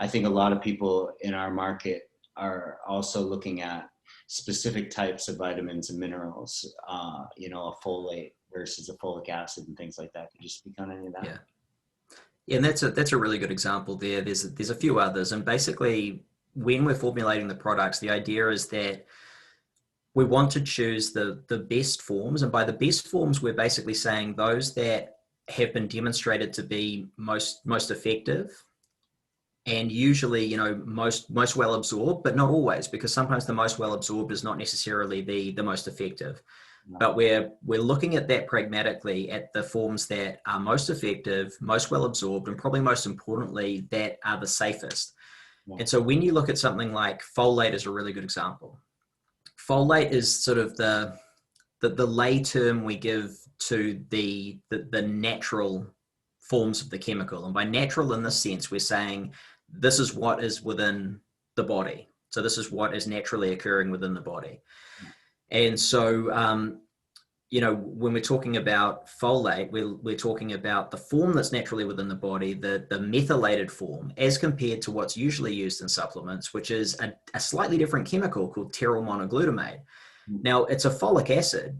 I think a lot of people in our market are also looking at specific types of vitamins and minerals, a folate versus a folic acid and things like that. Could you speak on any of that? Yeah. Yeah, and that's a really good example there. There's a few others, and basically when we're formulating the products, the idea is that we want to choose the best forms, and by the best forms, we're basically saying those that have been demonstrated to be most effective, and usually, most well absorbed, but not always, because sometimes the most well absorbed is not necessarily the most effective. But we're looking at that pragmatically at the forms that are most effective, most well absorbed, and probably most importantly, that are the safest. Yeah. And so when you look at something like folate is a really good example. Folate is sort of the lay term we give to the natural forms of the chemical. And by natural in this sense, we're saying this is what is within the body. So this is what is naturally occurring within the body. And so, when we're talking about folate, we're talking about the form that's naturally within the body, the methylated form, as compared to what's usually used in supplements, which is a slightly different chemical called pteryl monoglutamate. Now, it's a folic acid,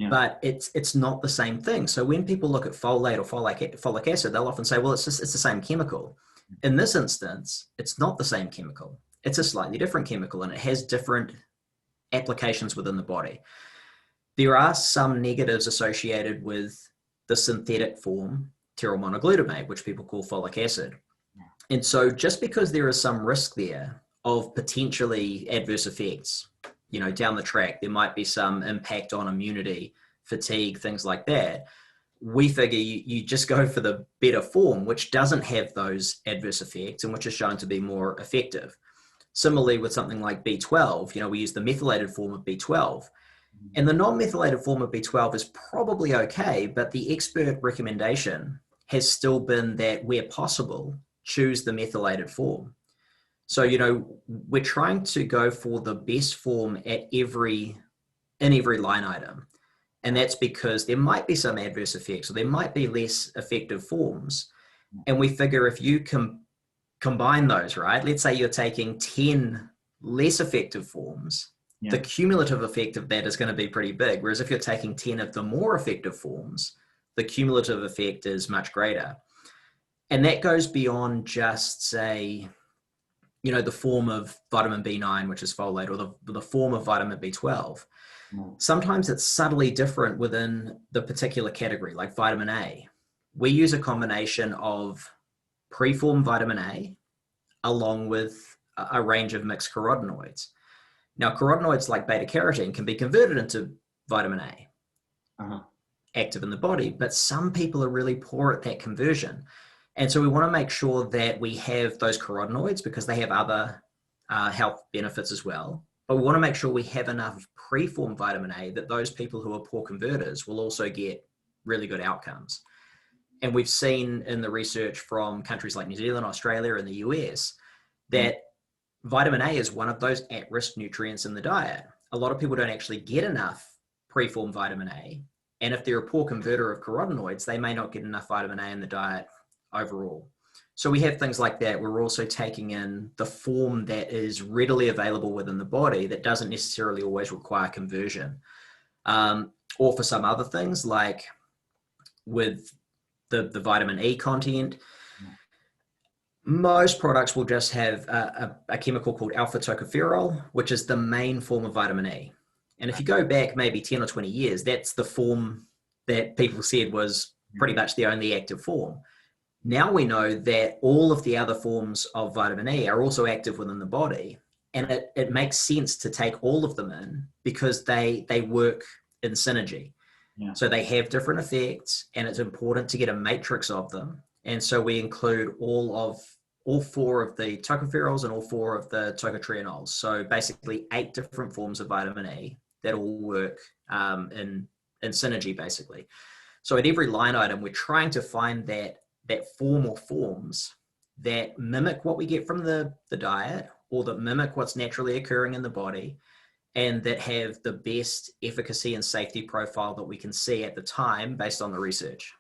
but it's not the same thing. So when people look at folate or folic acid, they'll often say, well, it's the same chemical. In this instance, it's not the same chemical. It's a slightly different chemical, and it has different applications within the body. There are some negatives associated with the synthetic form, pteryl monoglutamate, which people call folic acid. And so just because there is some risk there of potentially adverse effects, down the track, there might be some impact on immunity, fatigue, things like that. We figure you just go for the better form, which doesn't have those adverse effects and which is shown to be more effective. Similarly, with something like B12, we use the methylated form of B12. And the non-methylated form of B12 is probably okay, but the expert recommendation has still been that where possible, choose the methylated form. So, we're trying to go for the best form in every line item. And that's because there might be some adverse effects, or there might be less effective forms. And we figure if you can combine those, right? Let's say you're taking 10 less effective forms, the cumulative effect of that is going to be pretty big. Whereas if you're taking 10 of the more effective forms, the cumulative effect is much greater. And that goes beyond just, say, the form of vitamin B9, which is folate, or the form of vitamin B12. Sometimes it's subtly different within the particular category, like vitamin A. We use a combination of preformed vitamin A along with a range of mixed carotenoids. Now, carotenoids like beta carotene can be converted into vitamin A, active in the body, but some people are really poor at that conversion. And so we want to make sure that we have those carotenoids because they have other health benefits as well. But we want to make sure we have enough preformed vitamin A that those people who are poor converters will also get really good outcomes. And we've seen in the research from countries like New Zealand, Australia, and the US that vitamin A is one of those at-risk nutrients in the diet. A lot of people don't actually get enough preformed vitamin A. And if they're a poor converter of carotenoids, they may not get enough vitamin A in the diet overall. So we have things like that. We're also taking in the form that is readily available within the body that doesn't necessarily always require conversion. Or for some other things, like with the vitamin E content, most products will just have a chemical called alpha tocopherol, which is the main form of vitamin E. And if you go back maybe 10 or 20 years, that's the form that people said was pretty much the only active form. Now we know that all of the other forms of vitamin E are also active within the body. And it makes sense to take all of them in because they work in synergy. So they have different effects, and it's important to get a matrix of them. And so we include all four of the tocopherols and all four of the tocotrienols. So basically 8 different forms of vitamin E that all work in synergy, basically. So at every line item, we're trying to find that form or forms that mimic what we get from the diet, or that mimic what's naturally occurring in the body, and that have the best efficacy and safety profile that we can see at the time based on the research.